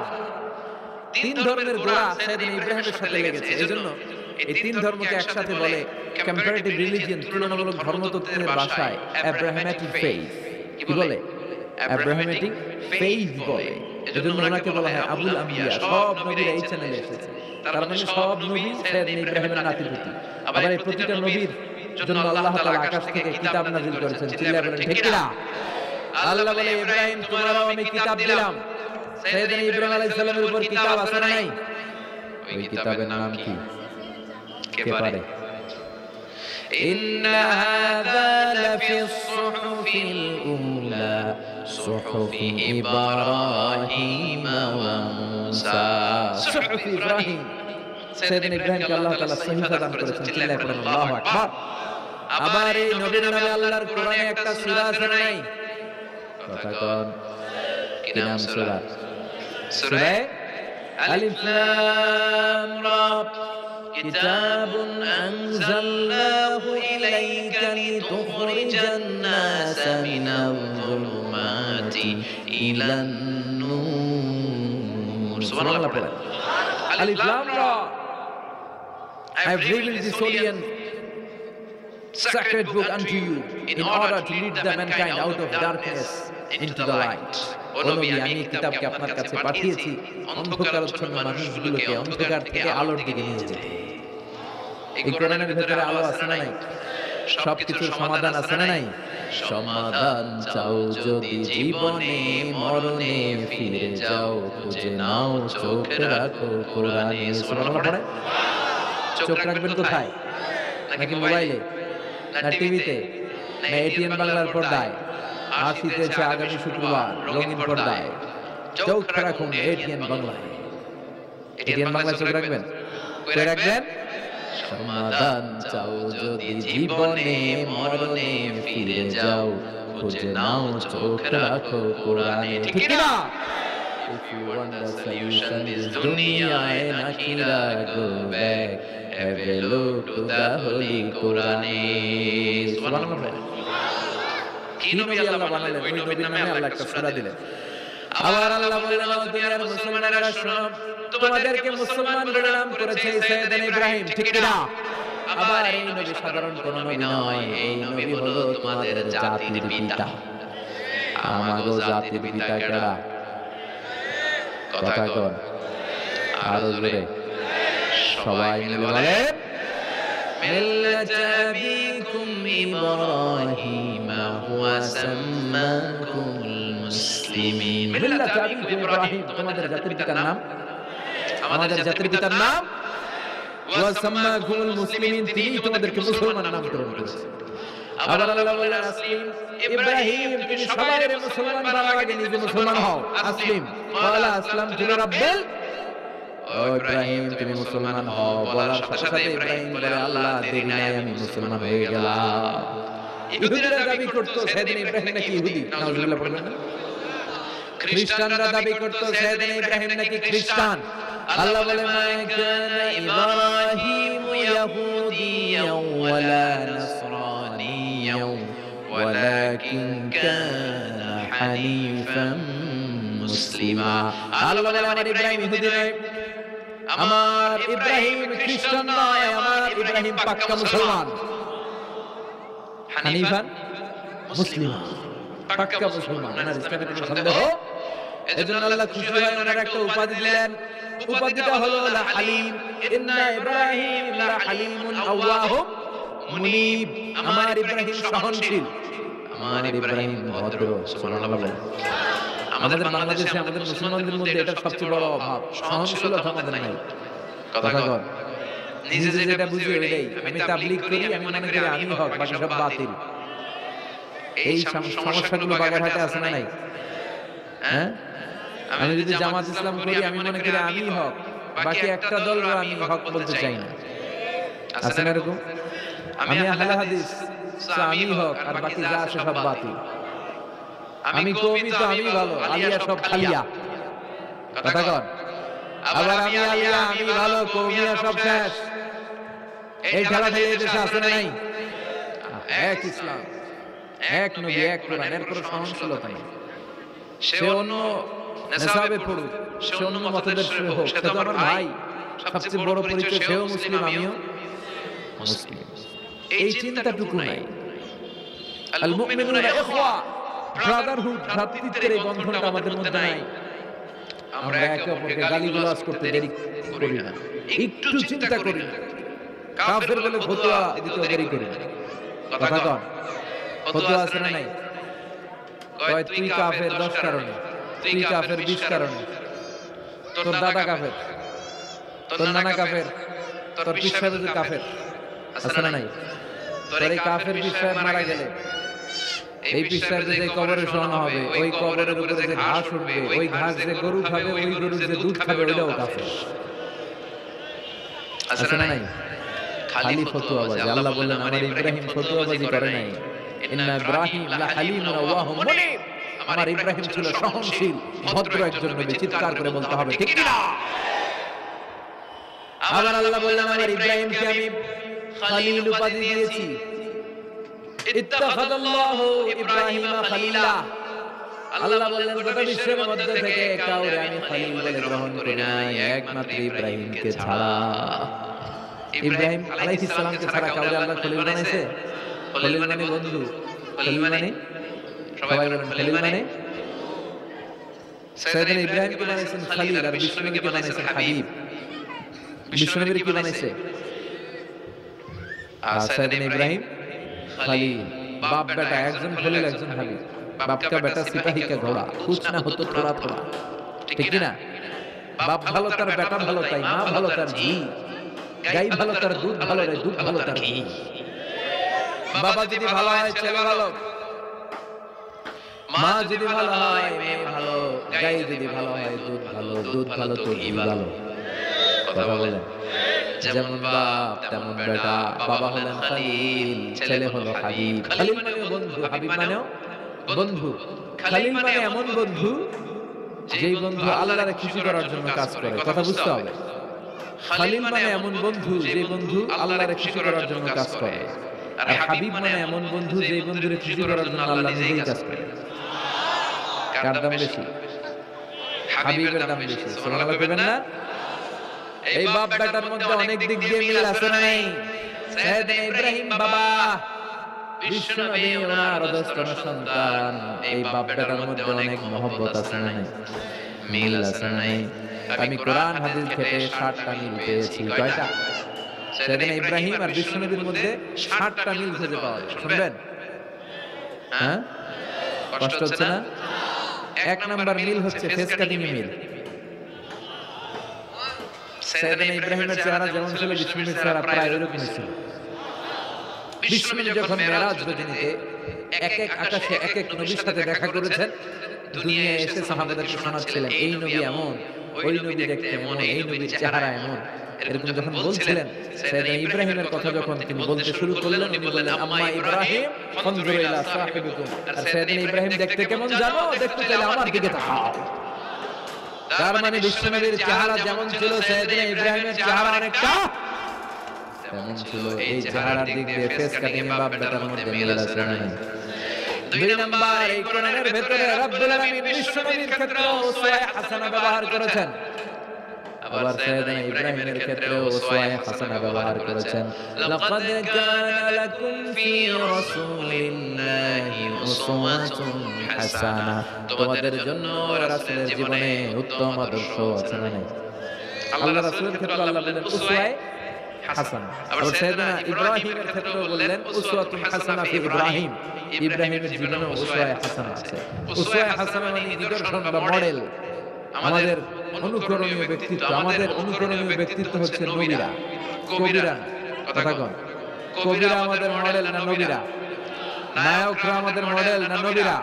তিন ধরনের গোড়া সাইয়েদনা ইব্রাহিমের সাথে লেগেছে। এজন্য এই তিন ধর্মকে একসাথে বলে কম্পারেটিভ রিলিজিয়ন, তুলনামূলক ধর্মতত্ত্বের ভাষায় অ্যাব্রাহামেটিক ফেইথ। কি বলে? অ্যাব্রাহামেটিক ফেইথ বলে। এজন্য ওনাকে বলা হয় আবুল আম্বিয়া। সব নবীরা এই চ্যানেলে এসেছে, তার মানে সব নবী সাইয়েদনা ইব্রাহিমের নাতি-পুতি। আবার এই প্রতিটা নবীর জন্য আল্লাহ তাআলা আকাশ থেকে কিতাব নাযিল করেছেন। চিল্লায়ে বলেন ঠিক কি না? আল্লাহ বলে ইব্রাহিম তোমারও আমি কিতাব দিলাম। সাইয়েদনা ইব্রাহিম আলাইহিস সালামের উপর কিতাব আছে না নাই? ওই কিতাবের নাম কি? কে পারে? ইন্না হাযা লাফিস সুহুফিল উলা সুহুফি ইব্রাহিম ওয়া মূসা। সুহুফি ইব্রাহিম, সাইয়েদনা ইব্রাহিমকে আল্লাহ তাআলা সহিফা দান করেছেন। চিল্লায়ে পড়েন আল্লাহু আকবার। আবার এই নবীর নামে আল্লাহর কোরআনে একটা সূরা আছে না নাই? কথা কোন? কি নাম সূরা? সূরা আলিফ লাম রা। কিতাবুন আনজালনাহু ইলাইকা লিতুখরিজান নাসা মিনাল যুলুমাতি ইলান নূর। সুবহানাল্লাহ পড়েন। আলিফ লাম রা। I have revealed this holy and sacred book unto you in order to lead the mankind out of darkness into the light. ও নবী, আমি এই কিতাবকে আপনার কাছে পাঠিয়েছি অন্ধকারাচ্ছন্ন মানুষগুলোকে অন্ধকার থেকে আলোর দিকে নিয়ে যেতে। এই কোরআনের ভিতরে আলো আছে না নাই? সবকিছুর সমাধান আছে না নাই? সমাধান চাও যদি জীবনে মরণে ফিরে যাও, খুঁজে নাও চোখ রাখো কোরআনে। সুবহানাল্লাহ পড়ে। চোখ রাখবেন কোথায়? নাকি মোবাইলে, না টিভিতে, না এটিএন বাংলার পর্দায়? আসিতেছে আগামী শুক্রবার রঙিন পর্দায়। চোখ রাখুন এটিএন বাংলায়। এটিএন বাংলায় চোখ রাখবেন। কই রাখবেন? সমাধান চাও যদি জীবনে মরণে ফিরে যাও, খুঁজে নাও চোখ রাখো কোরআনে। ঠিক না? If you want the solution this dunya and akhirah, go back, have a look to the holy Quran. Subhanallah. কি নবী আল্লাহ বানালেন? ওই নবীর নামে আল্লাহ একটা সূরা দিলেন। আবার আল্লাহ বললেন, ও দুনিয়ার মুসলমানেরা শোনো, তোমাদেরকে মুসলমান বলে নাম করেছে সাইয়েদনা ইব্রাহিম। ঠিক কি না? আবার এই নবী সাধারণ কোন নবী নয়, এই নবী হলো তোমাদের জাতির পিতা। আমাগো জাতির পিতা কেডা? কথা কোন? আরো জোরে সবাই মিলে বলেন, মিল্লাতা আবিকুম ইব্রাহিম হুয়া সাম্মাকুমুল মুসলিমিন। মিল্লাতা আবিকুম ইব্রাহিম, তোমাদের জাতির পিতার নাম, আমাদের জাতির পিতার নাম ওয়া সাম্মাকুমুল মুসলিমিন, তিনি তোমাদেরকে মুসলমান নামকরণ করেছেন। আবার আল্লাহ বলেন, আসলিম ইব্রাহিম, তুমি সবাইকে মুসলমান বানার আগে নিজে মুসলমান হও। আসলিম ওয়ালা আসলামতু লিরাব্বিল। ও ইব্রাহিম, তুমি মুসলমান হও বলার সাথে সাথে ইব্রাহিম বলে, আল্লাহ দেরি নাই, আমি মুসলমান হয়ে গেলাম। ইহুদিরা দাবি করত সাইয়েদনা ইব্রাহিম নাকি ইহুদি। নাউজুবিল্লাহ পড়বেন না? খ্রিস্টানরা দাবি করত সাইয়েদনা ইব্রাহিম নাকি খ্রিস্টান। আল্লাহ বলে, মা কানা ইব্রাহিম ইয়াহুদিয়ান ওয়ালা নাসরানিয়ান ওয়ালাকিন কানা হানিফান মুসলিমা। আল্লাহ বলে, আমার ইব্রাহিম ইহুদি নয়, আমার ইব্রাহিম খ্রিস্টান নয়, আমার ইব্রাহিম পাক্কা মুসলমান। হানিফান মুসলিমা, পাক্কা মুসলমান। ওনার ইসলামে কোনো সন্দেহ। এজন্য আল্লাহ খুশি হয়ে ওনার একটা উপাধি দিলেন। উপাধিটা হলো লা হালিম। ইন্না ইব্রাহিম লা হালিমুন আওয়াহুম মুনিব। আমার ইব্রাহিম সহনশীল, আমার ইব্রাহিম ভদ্র। সুবহানাল্লাহ। আমাদের বাংলাদেশে আমাদের মুসলমানদের মধ্যে এটা সবচেয়ে বড় অভাব, সহনশীলতা আমাদের নাই। কথা কর, নিজে যেটা বুঝি ওইটাই। আমি তাবলীগ করি, আমি মনে করি আমি হক, বাকি সব বাতিল। এই সমস্যাগুলো বাগেরহাটে আছে না নাই? হ্যাঁ, আমি যদি জামাত ইসলাম করি, আমি মনে করি আমি হক, বাকি একটা দল আমি হক বলতে চাই না। আছে না এরকম? আমি আহলে হাদিস, আমি হক, আর বাকি যা আছে সব বাতিল। আমি কওমি, তো আমি ভালো, আলিয়া সব খালিয়া। কথা কর। আবার আমি আলিয়া, আমি ভালো, কওমিয়া সব শেষ। এই খেলা খেলে দেশে আছে না নাই? এক ইসলাম, এক নবী, এক কোরআন, এর কোনো সহনশীলতা নেই। সে অন্য নেশাবে পড়ুক, সে অন্য মতদর্শী হোক, সে তো আমার ভাই। সবচেয়ে বড় পরিচয় সেও মুসলিম, আমিও মুসলিম। এই চিন্তাটুকু নাই। আল মুমিনুনা ইখওয়া, ব্রাদারহুড, ভ্রাতৃত্বের এই বন্ধনটা আমাদের মধ্যে নাই। আমরা একে অপরকে গালিগালাজ করতে দেরি করি না, একটু চিন্তা করি না। কাফের বলে ফতোয়া দিতে দেরি করি না। কথা কন, ফতোয়া আছে না নাই? কয় তুই কাফের 10 কারণে, তুই কাফের 20 কারণে, তোর দাদা কাফের, তোর নানা কাফের, তোর পীর সাহেব কাফের, আছে না নাই? তোর এই কাফের পীর সাহেব মারা গেলে এই পীর সাহেব যে কবরে শোয়ানো হবে, ওই কবরের উপরে যে ঘাস উঠবে, ওই ঘাস যে গরু খাবে, ওই গরুর যে দুধ খাবে, ওইটাও কাফের, আছে না নাই? খালি ফতোয়াবাজি। আল্লাহ বললেন আমার ইব্রাহিম ফতোয়াবাজি করে নাই। ইন্না ইব্রাহিম লা হালিমুন আওয়াহুম মুনিব, আমার ইব্রাহিম ছিল সহনশীল, ভদ্র একজন নবী। চিৎকার করে বলতে হবে ঠিক কি না? আবার আল্লাহ বললেন আমার ইব্রাহিমকে আমি খলিল উপাধি দিয়েছি। ইত্তাখাযাল্লাহু ইব্রাহিমা খলিলা। আল্লাহ বললেন গোটা বিশ্বের মধ্যে থেকে কাউরে আমি খলিল বলে গ্রহণ করি নাই, একমাত্র ইব্রাহিমকে ছাড়া। ইব্রাহিম আলাইহিস সালামকে ছাড়া কাউরে আল্লাহ খলিল বানাইছে? খলিল মানে বন্ধু, খলিল মানে সবাই বলেন খলিল মানে সাইয়েদনা ইব্রাহিমকে বানাইছেন খলিল, আর বিশ্বনবীকে বানাইছেন হাবিব। বিশ্বনবীর কি বানাইছে? সাইয়েদনা ইব্রাহিম खलील, बाप बेटा একজন খলিল একজন হাবিব। बाप का बेटा सिपाही का घोड़ा, कुछ ना हो तो थोड़ा थोड़ा, ঠিক কি না? বাপ ভালো তার বেটা ভালো, তাই মা ভালো তার ঝি, গাই ভালো তার দুধ ভালো রে, দুধ ভালো তার ঘি। বাবা যদি ভালো হয় ছেলে ভালো, মা যদি ভালো হয় মেয়ে ভালো, গাই যদি ভালো হয় দুধ ভালো, দুধ ভালো তো ঘি ভালো। কথা বলেন, যেমন বাপ তেমন বেটা। বাবা হলেন খলিল, ছেলে হলো হাবিব। খলিল মানে বন্ধু, হাবিব মানে বন্ধু। খলিল মানে এমন বন্ধু যেই বন্ধু আল্লাহরে খুশি করার জন্য কাজ করে। কথা বুঝতে হবে। খলিল মানে এমন বন্ধু যেই বন্ধু আল্লাহরে খুশি করার জন্য কাজ করে। আর হাবিব মানে এমন বন্ধু যেই বন্ধুরে খুশি করার জন্য আল্লাহ নিজেই কাজ করে। কার দাম বেশি? হাবিবের দাম বেশি। সুবহানাল্লাহ বলবেন না? এই বাপ বেটার মধ্যে অনেক দিক দিয়ে মিল আছে না নাই? সাইয়েদনা ইব্রাহিম বাবা, বিশ্বনবী ওনার অধস্তন সন্তান, এই বাপ বেটার মধ্যে অনেক মহব্বত আছে না নাই? মিল আছে না নাই? আমি কোরআন হাদিস থেকে 60টা মিল পেয়েছি। কয়টা? সাইয়েদনা ইব্রাহিম আর বিশ্বনবীর মধ্যে 60টা মিল খুঁজে পাওয়া যায়। শুনবেন? হ্যাঁ, কষ্ট হচ্ছে না? 1 নাম্বার মিল হচ্ছে ফেস কাটিং মিল। সাইয়েদনা ইব্রাহিমের চেহারা যেমন ছিল, বিশ্বনবীর চেহারা প্রায় এরকমই ছিল। বিশ্বনবী যখন মেরাজ রজনীতে এক এক আকাশে এক এক নবীর সাথে দেখা করেছেন, দুনিয়ায় এসে সাহাবাদেরকে শোনাচ্ছিলেন এই নবী এমন, ওই নবী দেখতে এমন, এই নবীর চেহারা এমন, এরকম যখন বলছিলেন, সাইয়েদনা ইব্রাহিমের কথা যখন তিনি বলতে শুরু করলেন, উনি বললেন আম্মা ইব্রাহিম ফানজুরু ইলা সাহিবিকুম। আর সাইয়েদনা ইব্রাহিম দেখতে কেমন জানো? দেখতে চাইলে আমার দিকে তাকাও। তার মানে বিশ্বনবীর চেহারা যেমন ছিল, সাইয়েদনা ইব্রাহিমের চেহারা অনেকটা তেমন ছিল। এই চেহারার দিক দিয়ে ফেস কাটিং বাপ বেটার মধ্যে মিল আছে না? 2 নাম্বার, এই কোরআনের ভিতরে রব্বুল আলামিন বিশ্বনবীর ক্ষেত্রে উসওয়ায়ে হাসানা ব্যবহার করেছেন। আবার সাইয়েদনা ইব্রাহিমের ক্ষেত্রে উসওয়ায়ে হাসানা ব্যবহার করেছেন। লাকাদ কানা লাকুম ফি রাসূলিল্লাহি উসওয়াতুন হাসানা, তোমাদের জন্য রাসূলের জীবনে উত্তম আদর্শ আছে না নাই? আল্লাহ রাসূলের ক্ষেত্রে আল্লাহ বলেন উসওয়ায়ে হাসানা। আবার সাইয়েদনা ইব্রাহিমের ক্ষেত্রে বললেন উসওয়াতুন হাসানা ফি ইব্রাহিম, ইব্রাহিমের জীবনে উসওয়ায়ে হাসানা আছে। উসওয়ায়ে হাসানা মানে নিদর্শন বা মডেল, আমাদের অনুকরণীয় ব্যক্তিত্ব। আমাদের অনুকরণীয় ব্যক্তিত্ব হচ্ছে নবীরা, কবিরা। কথা কন, কবিরা আমাদের মডেল না নবীরা? নায়করা আমাদের মডেল না নবীরা?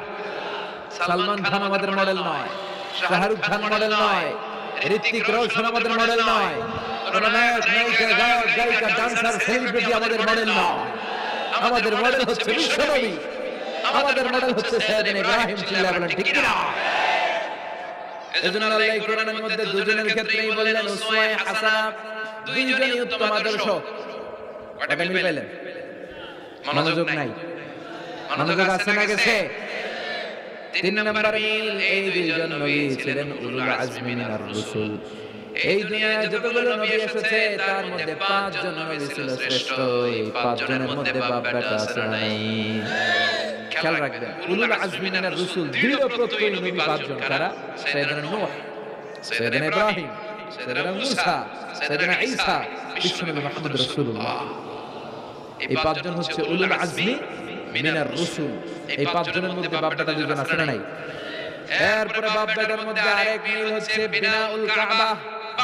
সালমান খান আমাদের মডেল নয়, শাহরুখ খান মডেল নয়, ঋত্বিক রোশন আমাদের মডেল নয়, কোন নায়ক নায়িকা গায়ক গায়িকা ডান্সার সেলিব্রিটি আমাদের মডেল নয়। আমাদের মডেল হচ্ছে বিশ্বনবী, আমাদের মডেল হচ্ছে সাইয়েদনা ইব্রাহিম। চিল্লায়ে বলেন ঠিক কি না? এজন্য আল্লাহ এই কোরআনের মধ্যে দুজনের ক্ষেত্রেই বললেন উসওয়ায়ে হাসানা, দুইজনই উত্তম আদর্শ। কয়টা মিল পেলেন? মনোযোগ নাই? মনোযোগ আছে না গেছে? 3 নাম্বার মিল, এই দুইজন নবী ছিলেন উলুল আজমি মিনার রাসূল। এই দুনিয়ায় যতগুলো নবী এসেছে তার মধ্যে 5 জন নবী ছিল শ্রেষ্ঠ। এই 5 জনের মধ্যে বাপ বেটা আছে নাই। খেয়াল রাখবেন, উলুল আজমি মিনার রাসূল দৃঢ় প্রত্যয়ী নবী 5 জন কারা? সাইয়েদনা নূহ, সাইয়েদনা ইব্রাহিম, সাইয়েদনা মূসা, সাইয়েদনা ঈসা, বিশ্বনবী মুহাম্মদ রাসূলুল্লাহ। এই 5 জন হচ্ছে উলুল আজমি মিনার রাসূল। এই 5 জনের মধ্যে বাপ বেটা দুজন আছে না নাই? এরপরে বাপ বেটার মধ্যে আরেক মিল হচ্ছে বিনাউল কাবা।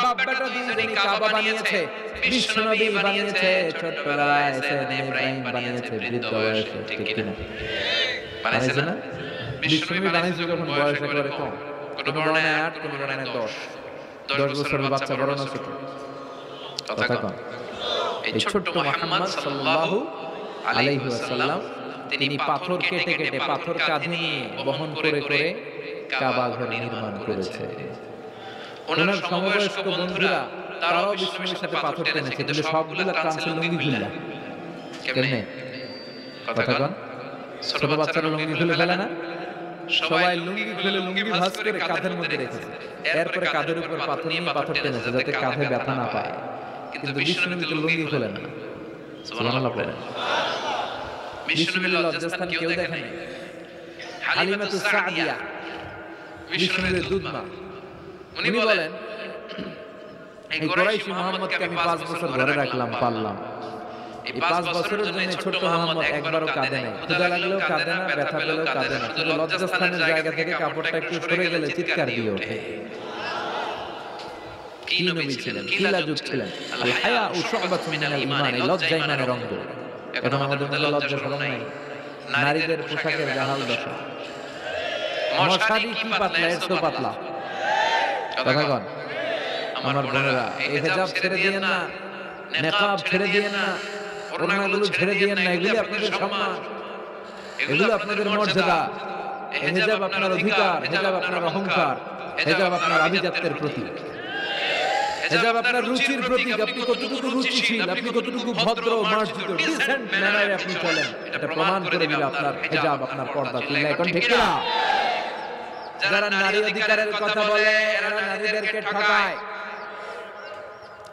বাপ বেটা দুজনই কাবা বানিয়েছে, বিশ্বনবী বানিয়েছে ছোটবেলায়, সাইয়েদনা ইব্রাহিম বানিয়েছে বৃদ্ধ বয়সে, ঠিক কি না? বানাইছে না? বিশ্বনবী বানাইছে যখন বয়স একেবারে কম, কোন বর্ণনায় 8, কোন বর্ণনায় 10 বছরের বাচ্চা, বড় না ছোট? কথা কম। এই ছোট্ট মুহাম্মদ সাল্লাল্লাহু আলাইহি ওয়াসাল্লাম তিনি পাথর কেটে কেটে, পাথর কাঁধে নিয়ে বহন করে করে কাবা ঘর নির্মাণ করেছে। ওনার সমবয়স্ক বন্ধুরা তারাও বিশ্বনবীর সাথে পাথর টেনেছে, কিন্তু সবগুলা টানছে লুঙ্গি খুলে। কেমনে? কথা কন। ছোট বাচ্চারা লুঙ্গি খুলে ফেলে না? সবাই লুঙ্গি খুলে লুঙ্গি ভাঁজ করে কাঁধের মধ্যে রেখেছে। এরপরে কাঁধের উপর পাথর নিয়ে পাথর টেনেছে যাতে কাঁধে ব্যথা না পায়। কিন্তু বিশ্বনবী তো লুঙ্গি খোলে না। সুবহানাল্লাহ বলেন। বিশ্বনবীর লজ্জাস্থান কেউ দেখে নাই। হালিমাতুস সাদিয়া, বিশ্বনবীর দুধমা, উনি বলেন, এই কুরাইশি মুহাম্মদকে আমি 5 বছর ঘরে রাখলাম, পাললাম। এই 5 বছরের জন্য ছোট মুহাম্মদ একবারও কাঁদে নাই, ক্ষুধা লাগলেও কাঁদে না, ব্যথা পেলেও কাঁদে না। শুধু লজ্জাস্থানের জায়গা থেকে কাপড়টা একটু সরে গেলে চিৎকার দিয়ে ওঠে। কি নবী ছিলেন, কি লাজুক ছিলেন। আল হায়াউ শু'বাতুম মিনাল ঈমান, এই লজ্জা ঈমানের অঙ্গ। এখন আমাদের মধ্যে লজ্জা শরম নাই। নারীদের পোশাকের জাহাল দশা, মশারি কি পাতলা, এত পাতলা। কথা কন আমার বোনেরা, এই হিজাব ছেড়ে দিয়েন না, নিকাব ছেড়ে দিয়েন না, ওড়নাগুলো ছেড়ে দিয়েন না। এগুলো আপনাদের সম্মান, এগুলো আপনাদের মর্যাদা। এই হিজাব আপনার অধিকার, হিজাব আপনার অহংকার, হিজাব আপনার আভিজাত্যের প্রতীক, হিজাব আপনার রুচির প্রতীক। আপনি কতটুকু রুচিশীল, আপনি কতটুকু ভদ্র, মার্জিত, ডিসেন্ট ম্যানারে আপনি চলেন, এটা প্রমাণ করে দিল আপনার হিজাব, আপনার পর্দা। চিল্লায় কোন ঠিক না? যারা নারী অধিকারের কথা বলে এরা নারীদেরকে ঠকায়,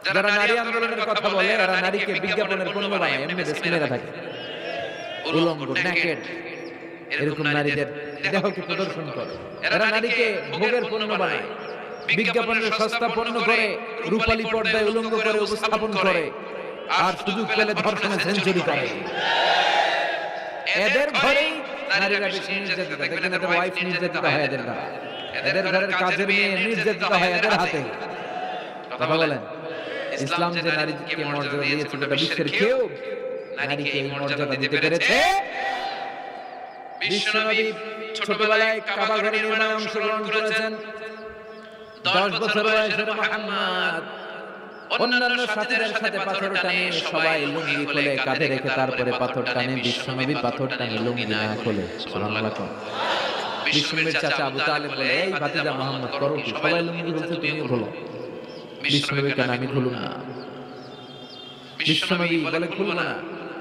যারা নারী আন্দোলনের কথা বলে এরা নারীকে বিজ্ঞাপনের পণ্য বানায়, এমনি স্ক্রিনে থাকে উলঙ্গ, নেকেড, এরকম নারীদের দেহকে প্রদর্শন করে। এরা নারীকে ভোগের পণ্য বানায়, বিজ্ঞাপনের সস্তা পণ্য করে, রূপালী পর্দায় উলঙ্গ করে উপস্থাপন করে, আর সুযোগ পেলে ধর্ষণে সেঞ্চুরি করে। এদের ঘরেই নারীরা বেশি নির্যাতিত। দেখেন এদের ওয়াইফ নির্যাতিত হয় এদের দ্বারা, এদের ঘরের কাজের মেয়ে নির্যাতিত হয় এদের হাতে। কথা বলেন, ইসলাম যে নারীকে মর্যাদা দিয়েছে গোটা বিশ্বের কেউ নারীকে এই মর্যাদা দিতে পেরেছে? বিশ্বনবী ছোটবেলায় কাবা ঘরে নির্মাণে অংশগ্রহণ করেছেন। 10 বছর বয়সের মুহাম্মদ অন্যান্য সাথীদের সাথে পাথর টানে, সবাই লুঙ্গি খুলে কাঁধে রেখে তারপরে পাথর টানে। বিশ্বনবী পাথর টানে লুঙ্গি না খুলে। সুবহানাল্লাহ। বিশ্বনবীর চাচা আবু তালেব বলে, এই ভাতিজা মুহাম্মদ করো কি? সবাই লুঙ্গি খুলছে, তুমিও খুলো। বিশ্বনবী কেন? আমি খুলুম না। বিশ্বনবী বলে খুলবো না।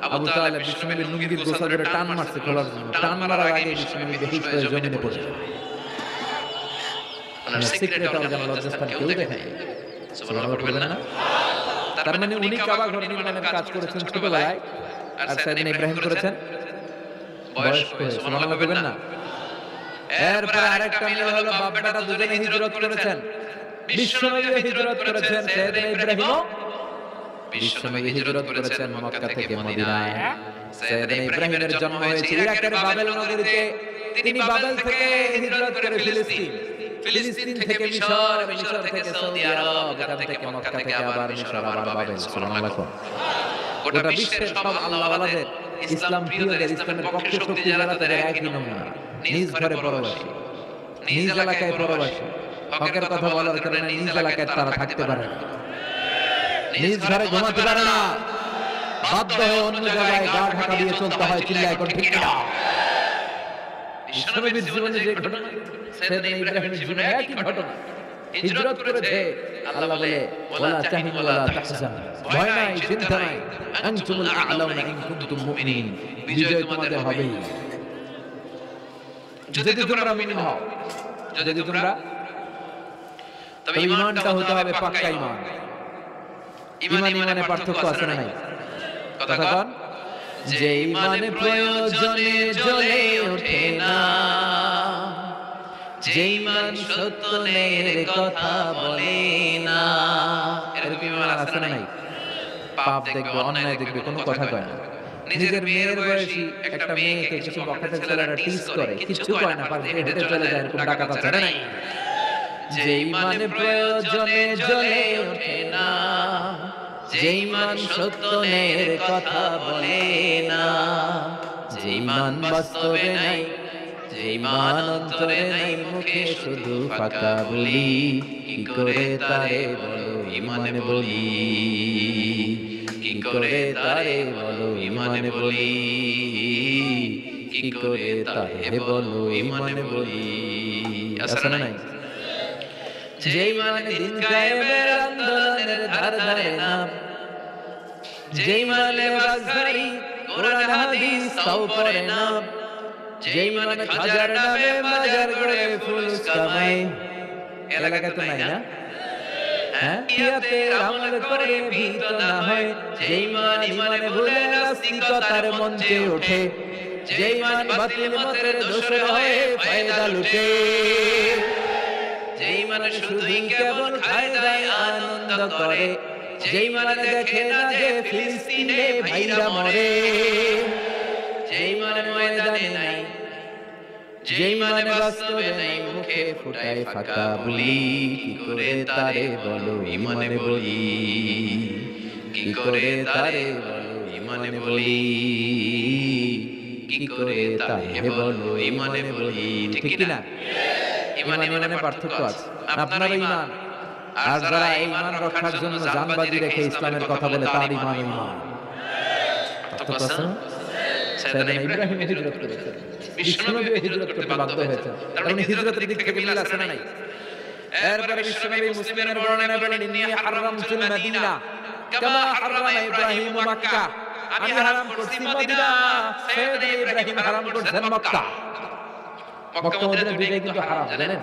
আবু তালেব বিশ্বনবীর লুঙ্গির গোছা ধরে টান মারছে খোলার জন্য। টান মারার আগে বিশ্বনবী বেহুশ হয়ে জমিনে পড়ে যায়। সিক্রেট অর্গান লজ্জাস্থান কেউ দেখে নাই। সুবহানাল্লাহ বলবেন না? তার মানে উনি কাবা ঘর নির্মাণের কাজ করেছেন ছোটবেলায়, আর সাইয়েদনা ইব্রাহিম করেছেন বয়স্ক হয়ে। সুবহানাল্লাহ বলবেন না? এরপর আরেকটা মিল হলো বাপ বেটা দুজনে হিজরত করেছেন। বিশ্বনবী হিজরত করেছেন, সাইয়েদনা ইব্রাহিমও বিশ্বনবী হিজরত করেছেন মক্কা থেকে মদিনায়। সাইয়েদনা ইব্রাহিমের জন্ম হয়েছে ইরাকের বাবেল নগরীতে। তিনি বাবেল থেকে হিজরত করে ফিলিস্তিন, ফিলিস্তিন থেকে মিশর, মিশর থেকে সৌদি আরব, ওখান থেকে মক্কা থেকে আবার মিশর, আবার বাবেল। সুবহানাল্লাহ। গোটা বিশ্বের সব আল্লাহওয়ালাদের, ইসলাম প্রিয়দের, ইসলামের পক্ষে শক্তি যারা, তাদের একই নমুনা। নিজ ঘরে পরবাসী, নিজ এলাকায় পরবাসী, হকের কথা বলার কারণে নিজ এলাকায় তারা থাকতে পারে না, নিজ ঘরে ঘুমাতে পারে না, বাধ্য হয়ে অন্য জায়গায় গা ঢাকা দিয়ে চলতে হয়। চিল্লায় কোন ঠিক না? বিশ্বনবীর জীবনে যে ঘটনা, সাইয়েদনা ইব্রাহিমের জীবনে একই ঘটনা। হিজরত করেছে, আল্লাহ বলে ওয়ালা তাহিনু ওয়ালা তাহজানু, ভয় নাই, চিন্তা নাই, আনতুমুল আ'লাউনা ইন কুনতুম মুমিনিন, বিজয় তোমাদের হবেই যদি তোমরা মুমিন হও, যদি তোমরা তবে ঈমানটা হতে হবে পাক্কা ঈমান। ঈমানে পার্থক্য আছে না নাই? কথা কন। যে ঈমানে প্রয়োজনে জ্বলে ওঠে না, যে ঈমান সত্য নেয়ের কথা বলে না। এরকম ঈমান আছে না নাই? পাপ দেখবে, অন্যায় দেখবে, কোনো কথা কয় না। নিজের মেয়ের বয়সী একটা মেয়েকে কিছু বখাটে ছেলেরা টিজ করে, কিচ্ছু কয় না, পাশ দিয়ে হেঁটে চলে যায়, এরকম ডাকাত আছে না নাই? যে ঈমানে প্রয়োজনে জ্বলে ওঠে না, যে ঈমান সত্য নেয়ের কথা বলে না, যে ঈমান বাস্তবে নাই, যে ঈমান অন্তরে নাই, মুখে শুধু ফাঁকা বলি, কি করে তারে বলো ঈমানে বলি, কি করে তারে বলো ঈমানে বলি, কি করে তারে বলো ঈমানে বলি। আছে না নাই? যে ঈমানে দিন কায়েমের আন্দোলনের ধার ধারে নাম, যে ঈমানে বাজধারি কোরআন হাদিস তাও পড়ে নাম, যে ঈমানে খাজার নামে মাজার গড়ে ফুলুস কামাই। এলাকা তো নাই না? হ্যাঁ, ইয়াতে আমল করে ভীত না হয়, যে ঈমান ঈমানে ভুলে নাস্তিকতার মঞ্চে ওঠে, যে ঈমান বাতিল মতের দোষর হয়ে ফায়দা লুটে, যে ঈমানে শুধুই কেবল খায় দায় আনন্দ করে, যে ঈমানে দেখে না যে ফিলিস্তিনে ভাইরা মরে, যে ঈমানে ময়দানে নাই, যে ঈমানে বাস্তবে নাই, মুখে ফুটায় ফাঁকা বলি, কি করে তারে বলো ঈমানে বলি, কি করে তারে বলো ঈমানে বলি, কি করে তারে বলো ঈমানে বলি। ঠিক কি না? ঈমান ঈমানে পার্থক্য আছে। আপনার ঈমান আর যারা এই ঈমান রক্ষার জন্য জানবাজি রেখে ইসলামের কথা বলে, তার ঈমান ঈমান। পার্থক্য আছে না? সাইয়েদনা ইব্রাহিম হিজরত করেছেন, বিশ্বনবী হিজরত করতে বাধ্য হয়েছেন, কারণ হিজরতের দিক থেকে মিল আছে না নাই? এরপরে বিশ্বনবী মুসলিমের বর্ণনা বলেন, ইন্নী হারামতুল মদিনা কামা হারামা ইব্রাহিম মক্কা, আমি হারাম করছি মদিনা, সাইয়েদনা ইব্রাহিম হারাম করেছেন মক্কা। মক্কা মদিনা দুইটাই কিন্তু হারাম, জানেন?